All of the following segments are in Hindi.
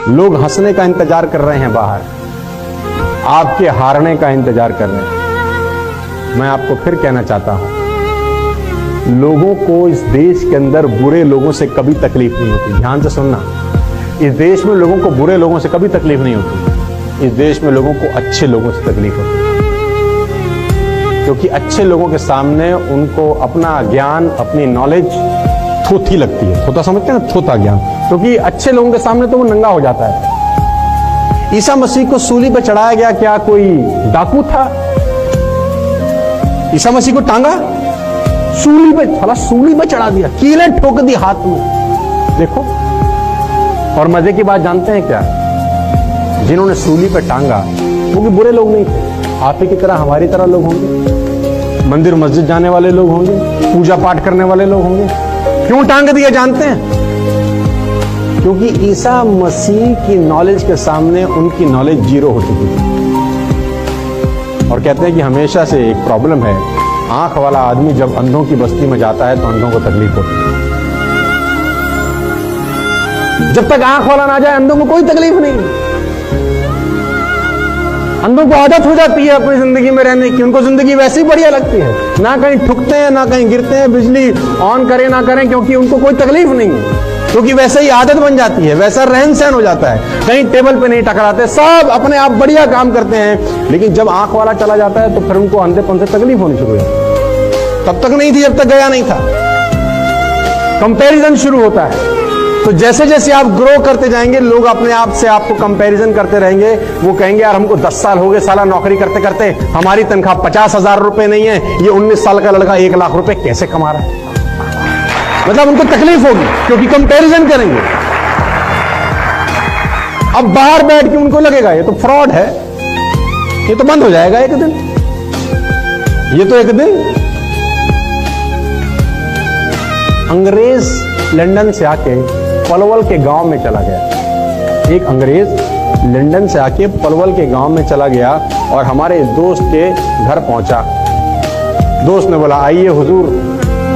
लोग हंसने का इंतजार कर रहे हैं बाहर, आपके हारने का इंतजार कर रहे हैं। मैं आपको फिर कहना चाहता हूं, लोगों को इस देश के अंदर बुरे लोगों से कभी तकलीफ नहीं होती। ध्यान से सुनना, इस देश में लोगों को बुरे लोगों से कभी तकलीफ नहीं होती। इस देश में लोगों को अच्छे लोगों से तकलीफ होती है, क्योंकि अच्छे लोगों के सामने उनको अपना ज्ञान, अपनी नॉलेज थोथी लगती है। थोथा समझते हैं ना, थोथा ज्ञान। क्योंकि अच्छे लोगों के सामने तो वो नंगा हो जाता है। ईसा मसीह को सूली पर चढ़ाया गया, क्या कोई डाकू था? ईसा मसीह को टांगा, सूली पे, साला सूली पे चढ़ा दिया, कीलें ठोक दी हाथ में। देखो, और मजे की बात जानते हैं क्या? जिन्होंने सूली पे टांगा वो भी बुरे लोग नहीं थे। आप ही की तरह, हमारी तरह लोग होंगे, मंदिर मस्जिद जाने वाले लोग होंगे, पूजा पाठ करने वाले लोग होंगे। क्यों टांग दिया जानते हैं? क्योंकि ईसा मसीह की नॉलेज के सामने उनकी नॉलेज जीरो हो चुकी थी। और कहते हैं कि हमेशा से एक प्रॉब्लम है, आंख वाला आदमी जब अंधों की बस्ती में जाता है तो अंधों को तकलीफ होती है। जब तक आंख वाला ना जाए अंधों को कोई तकलीफ नहीं। अंधों को आदत हो जाती है अपनी जिंदगी में रहने की, उनको जिंदगी वैसी बढ़िया लगती है, ना कहीं ठुकते हैं ना कहीं गिरते हैं, बिजली ऑन करें ना करें, क्योंकि उनको कोई तकलीफ नहीं है, क्योंकि वैसे ही आदत बन जाती है, वैसा रहन सहन हो जाता है। कहीं टेबल पे नहीं टकराते, सब अपने आप बढ़िया काम करते हैं। लेकिन जब आंख वाला चला जाता है तो फिर उनको अंधेपन से तकलीफ होनी शुरू हो जाती है। तब तक नहीं थी जब तक गया नहीं था। कंपैरिजन शुरू होता है। तो जैसे जैसे आप ग्रो करते जाएंगे, लोग अपने आप से आपको कंपैरिजन करते रहेंगे। वो कहेंगे यार हमको 10 साल हो गए साला नौकरी करते करते, हमारी तनख्वाह 50,000 रुपए नहीं है, ये 19 साल का लड़का 1 लाख रुपए कैसे कमा रहा है? मतलब उनको तकलीफ होगी, क्योंकि कंपैरिजन करेंगे। अब बाहर बैठ के उनको लगेगा ये तो फ्रॉड है, ये तो बंद हो जाएगा एक दिन, ये तो एक दिन। अंग्रेज लंदन से आके पलवल के गांव में चला गया। एक अंग्रेज लंदन से आके पलवल के गांव में चला गया और हमारे दोस्त के घर पहुंचा। दोस्त ने बोला आइए हुजूर,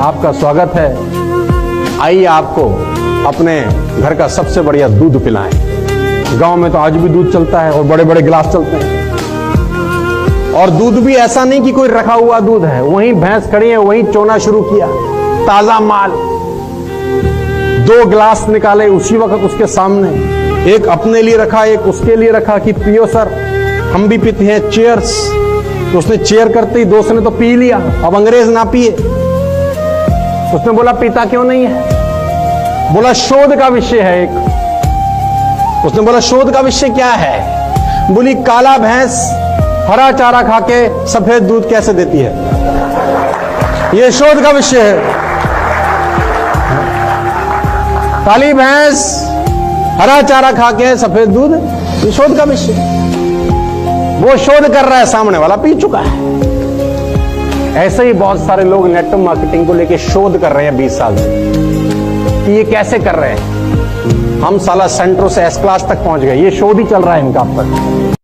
आपका स्वागत है, आइए आपको अपने घर का सबसे बढ़िया दूध पिलाएं। गांव में तो आज भी दूध चलता है और बड़े बड़े गिलास चलते हैं। और दूध भी ऐसा नहीं कि कोई रखा हुआ दूध है, वहीं भैंस खड़ी है, वहीं चोना शुरू किया, ताजा माल। 2 गिलास निकाले उसी वक्त उसके सामने, एक अपने लिए रखा, एक उसके लिए रखा कि पियो सर, हम भी पीते हैं, चेयर्स। तो उसने चेयर करते ही दोस्त ने तो पी लिया, अब अंग्रेज ना पिए। उसने बोला पीता क्यों नहीं है? बोला शोध का विषय है एक। उसने बोला शोध का विषय क्या है? बोली काला भैंस हरा चारा खा के सफेद दूध कैसे देती है, ये शोध का विषय है। काली भैंस हरा चारा खा के सफेद दूध, ये शोध का विषय। वो शोध कर रहा है, सामने वाला पी चुका है। ऐसे ही बहुत सारे लोग नेटवर्क मार्केटिंग को लेके शोध कर रहे हैं 20 साल से कि ये कैसे कर रहे हैं। हम साला सेंट्रो से एस क्लास तक पहुंच गए, ये शोध ही चल रहा है इनका अब तक।